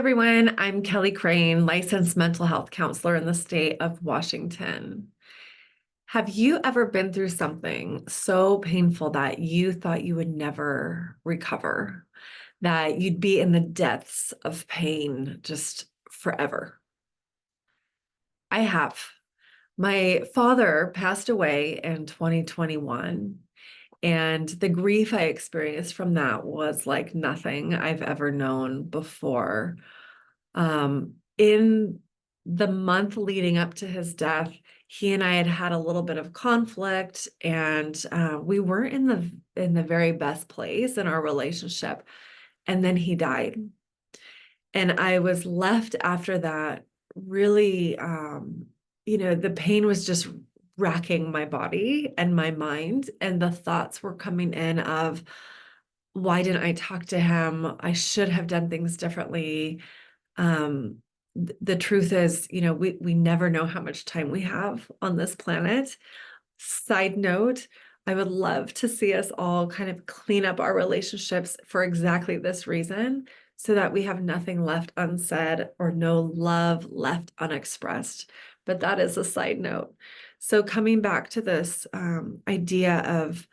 Everyone, I'm Kelly Crane, licensed mental health counselor in the state of Washington. Have you ever been through something so painful that you thought you would never recover, that you'd be in the depths of pain just forever? I have. My father passed away in 2021, and the grief I experienced from that was like nothing I've ever known before. In the month leading up to his death, he and I had had a little bit of conflict, and we weren't in the very best place in our relationship. And then he died, and I was left after that really, the pain was just racking my body and my mind, and the thoughts were coming in of, why didn't I talk to him? I should have done things differently. um, the truth is, we never know how much time we have on this planet. Side note, I would love to see us all kind of clean up our relationships for exactly this reason, so that we have nothing left unsaid or no love left unexpressed. But that is a side note. So coming back to this idea of,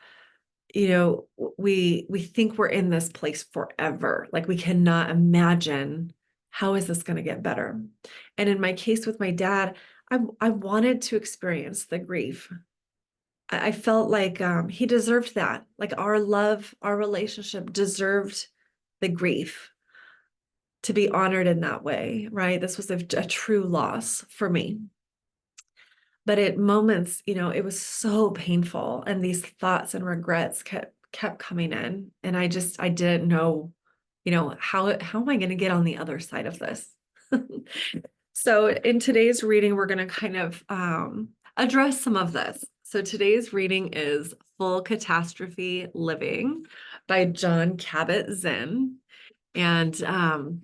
we think we're in this place forever. Like, we cannot imagine, how is this going to get better? And in my case with my dad, I wanted to experience the grief. I felt like he deserved that. Like, our love, our relationship deserved the grief, to be honored in that way, right? This was a true loss for me. But at moments, it was so painful, and these thoughts and regrets kept coming in, and I didn't know, how am I going to get on the other side of this? So in today's reading, we're going to kind of address some of this. So today's reading is Full Catastrophe Living by Jon Kabat-Zinn. And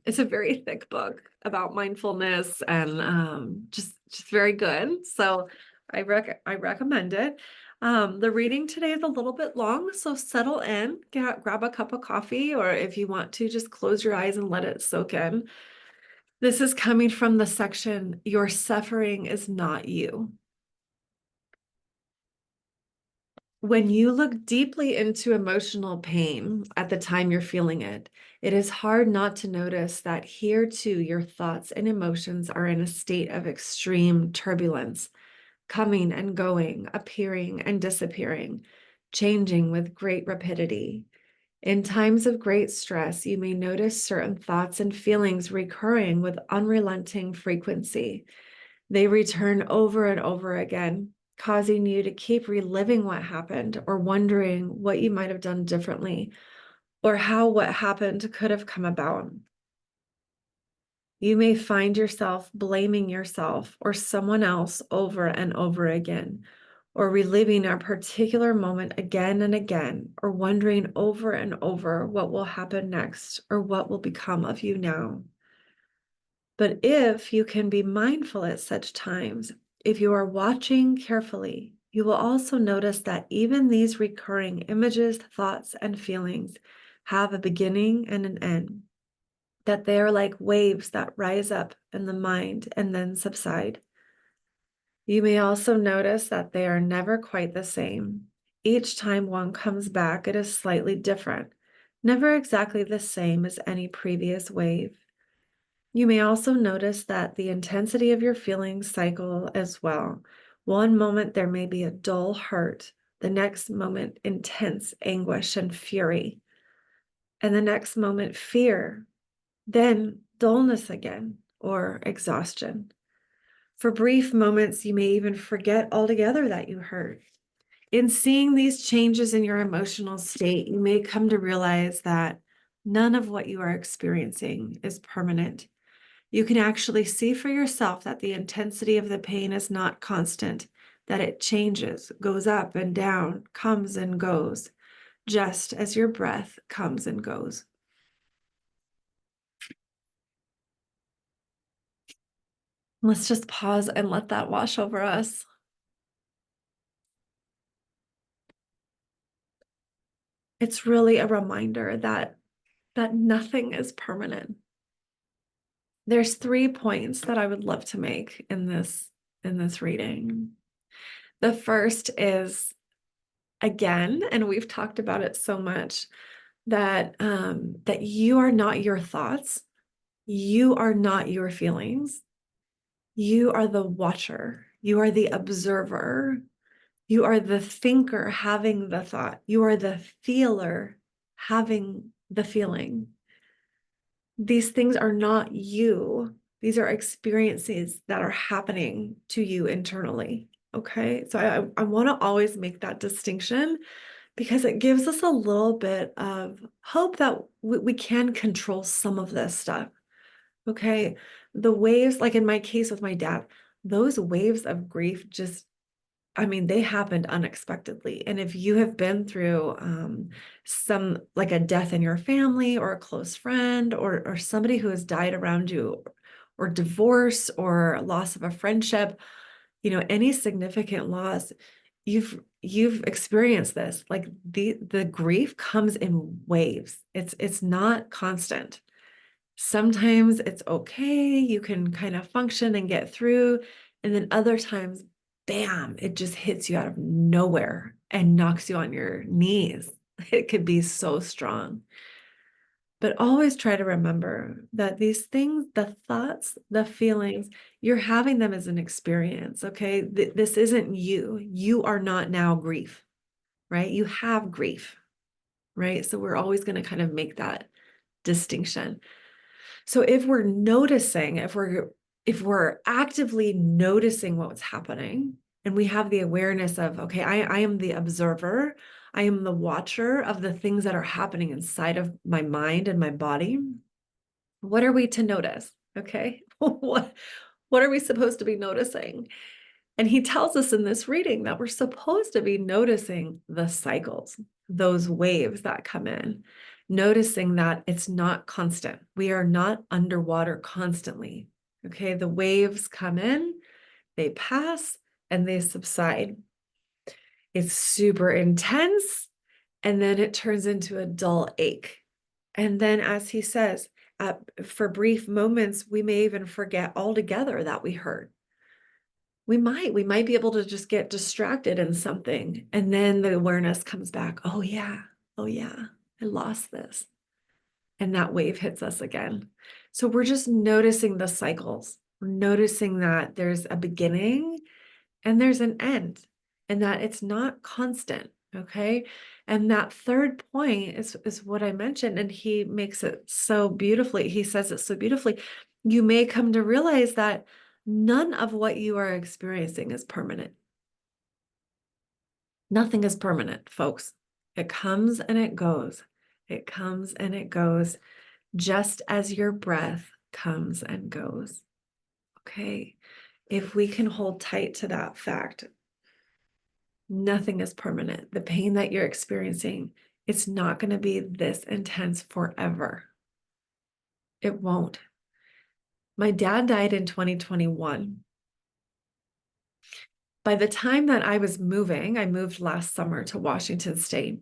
it's a very thick book about mindfulness, and just very good. So I recommend it. The reading today is a little bit long, so settle in, grab a cup of coffee, or if you want to, just close your eyes and let it soak in. This is coming from the section, Your Suffering is Not You. When you look deeply into emotional pain at the time you're feeling it, it is hard not to notice that here too your thoughts and emotions are in a state of extreme turbulence, coming and going, appearing and disappearing, changing with great rapidity. In times of great stress, you may notice certain thoughts and feelings recurring with unrelenting frequency. They return over and over again, causing you to keep reliving what happened, or wondering what you might have done differently, or how what happened could have come about. You may find yourself blaming yourself or someone else over and over again, or reliving a particular moment again and again, or wondering over and over what will happen next, or what will become of you now. But if you can be mindful at such times, if you are watching carefully, you will also notice that even these recurring images, thoughts, and feelings have a beginning and an end, that they are like waves that rise up in the mind and then subside. You may also notice that they are never quite the same. Each time one comes back, it is slightly different, never exactly the same as any previous wave. You may also notice that the intensity of your feelings cycle as well. One moment there may be a dull hurt, the next moment intense anguish and fury, and the next moment fear, then dullness again, or exhaustion. For brief moments, you may even forget altogether that you hurt. In seeing these changes in your emotional state, you may come to realize that none of what you are experiencing is permanent. You can actually see for yourself that the intensity of the pain is not constant, that it changes, goes up and down, comes and goes, just as your breath comes and goes. Let's just pause and let that wash over us. It's really a reminder that nothing is permanent. There's 3 points that I would love to make in this reading. The first is, again, and we've talked about it so much, that that you are not your thoughts, you are not your feelings, you are the watcher, you are the observer, you are the thinker having the thought, you are the feeler having the feeling. These things are not you. These are experiences that are happening to you internally. Okay. So I want to always make that distinction because it gives us a little bit of hope that we can control some of this stuff. Okay. The waves, like in my case with my dad, those waves of grief just, I mean, they happened unexpectedly. And if you have been through some, like a death in your family or a close friend or somebody who has died around you, or divorce or loss of a friendship, any significant loss, you've experienced this. Like the grief comes in waves. It's not constant. Sometimes it's okay, you can kind of function and get through, and then other times, bam, it just hits you out of nowhere and knocks you on your knees. It could be so strong. But always try to remember that these things, the thoughts, the feelings, you're having them as an experience, okay? This isn't you. You are not now grief, right? You have grief, right? So we're always going to kind of make that distinction. So if we're noticing, if we're actively noticing what's happening, and we have the awareness of, okay, I am the observer, I am the watcher of the things that are happening inside of my mind and my body. What are we to notice? Okay. What are we supposed to be noticing? And he tells us in this reading that we're supposed to be noticing the cycles, those waves that come in, noticing that it's not constant. We are not underwater constantly. Okay. The waves come in, they pass, and they subside. It's super intense, and then it turns into a dull ache. And then, as he says, for brief moments, we may even forget altogether that we hurt. We might be able to just get distracted in something. And then the awareness comes back. Oh yeah. I lost this. And that wave hits us again. So we're just noticing the cycles. We're noticing that there's a beginning and there's an end, and that it's not constant. Okay. And that third point is what I mentioned. And he makes it so beautifully. He says it so beautifully. You may come to realize that none of what you are experiencing is permanent. Nothing is permanent, folks. It comes and it goes. It comes and it goes, just as your breath comes and goes. Okay. If we can hold tight to that fact, nothing is permanent. The pain that you're experiencing, it's not going to be this intense forever. It won't. My dad died in 2021. By the time that I was moving, I moved last summer to Washington State,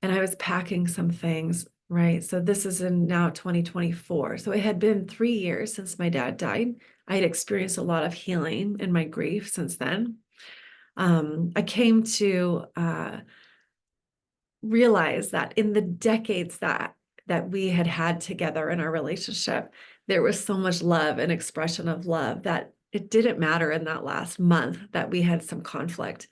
and I was packing some things, right? So this is in now 2024. So it had been 3 years since my dad died. I had experienced a lot of healing in my grief since then. I came to realize that in the decades that we had together in our relationship, there was so much love and expression of love that it didn't matter in that last month that we had some conflict.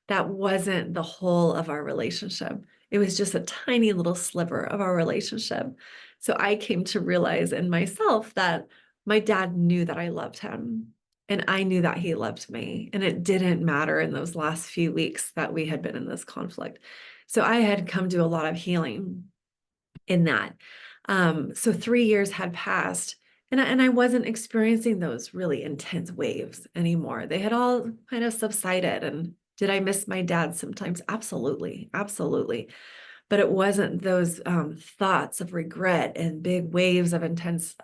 That wasn't the whole of our relationship. It was just a tiny little sliver of our relationship. So I came to realize in myself that my dad knew that I loved him, and I knew that he loved me. And it didn't matter in those last few weeks that we had been in this conflict. So I had come to a lot of healing in that. So 3 years had passed, and I wasn't experiencing those really intense waves anymore. They had all kind of subsided. And did I miss my dad sometimes? Absolutely, absolutely. But it wasn't those thoughts of regret and big waves of intense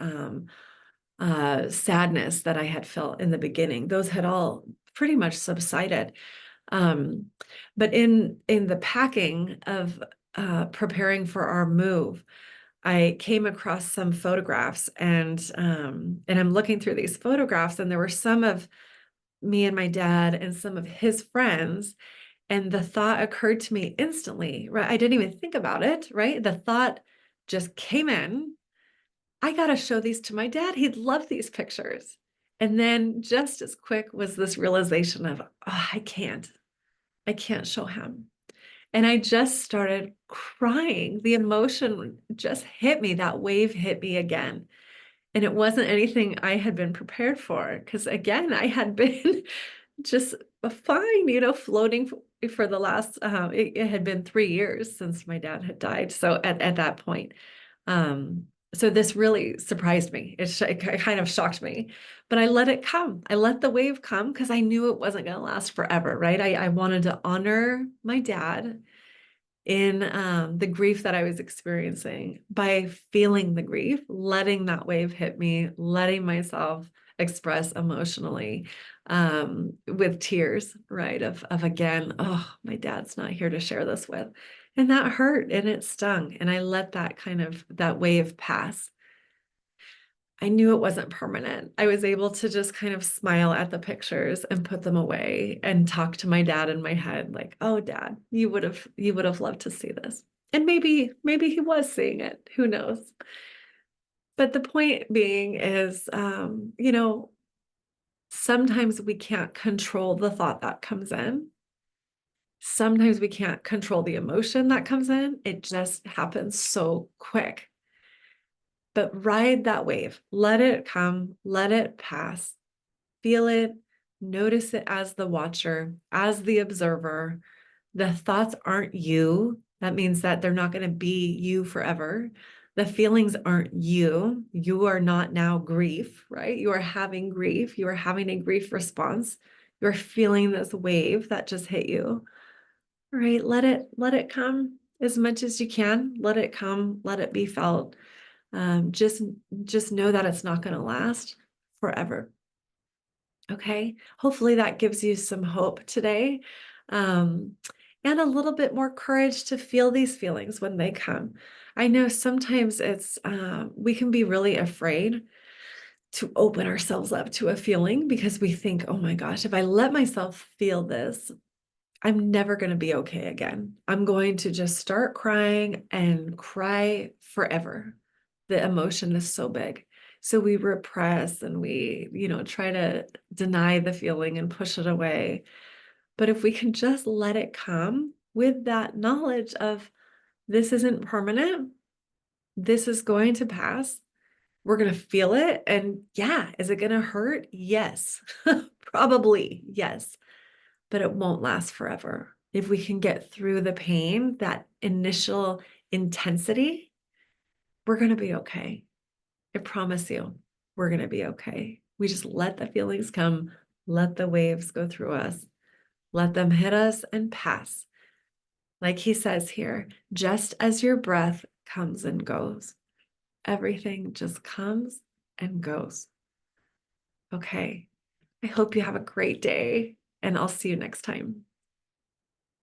sadness that I had felt in the beginning. Those had all pretty much subsided. But in the packing of preparing for our move, I came across some photographs, and I'm looking through these photographs, and there were some of me and my dad and some of his friends. And the thought occurred to me instantly, right? I didn't even think about it, right? The thought just came in. I got to show these to my dad. He'd love these pictures. And then just as quick was this realization of, oh, I can't show him. And I just started crying. The emotion just hit me. That wave hit me again. And it wasn't anything I had been prepared for. Because again, I had been just fine, floating for the last, it had been 3 years since my dad had died. So at that point, so this really surprised me. It kind of shocked me, but I let it come. I let the wave come because I knew it wasn't going to last forever, right? I wanted to honor my dad in the grief that I was experiencing by feeling the grief, letting that wave hit me, letting myself express emotionally with tears, right? Of again, oh, my dad's not here to share this with. And that hurt and it stung. And I let that wave pass. I knew it wasn't permanent. I was able to just kind of smile at the pictures and put them away and talk to my dad in my head, like, oh, Dad, you would have loved to see this. And maybe he was seeing it. Who knows? But the point being is, sometimes we can't control the thought that comes in. Sometimes we can't control the emotion that comes in. It just happens so quick. But ride that wave, let it come, let it pass, feel it, notice it as the watcher, as the observer. The thoughts aren't you. That means that they're not going to be you forever. The feelings aren't you. You are not now grief, right? You are having grief. You are having a grief response. You're feeling this wave that just hit you. Right? Let it come as much as you can. Let it come. Let it be felt. Just know that it's not going to last forever. Okay. Hopefully that gives you some hope today. And a little bit more courage to feel these feelings when they come. I know sometimes we can be really afraid to open ourselves up to a feeling because we think, oh my gosh, if I let myself feel this, I'm never going to be okay again. I'm going to just start crying and cry forever. The emotion is so big. So we repress and we, try to deny the feeling and push it away. But if we can just let it come with that knowledge of this isn't permanent, this is going to pass. We're going to feel it. And yeah, is it going to hurt? Yes, probably yes, but it won't last forever. If we can get through the pain, that initial intensity, we're going to be okay. I promise you, we're going to be okay. We just let the feelings come, let the waves go through us, let them hit us and pass. Like he says here, just as your breath comes and goes, everything just comes and goes. Okay. I hope you have a great day, and I'll see you next time.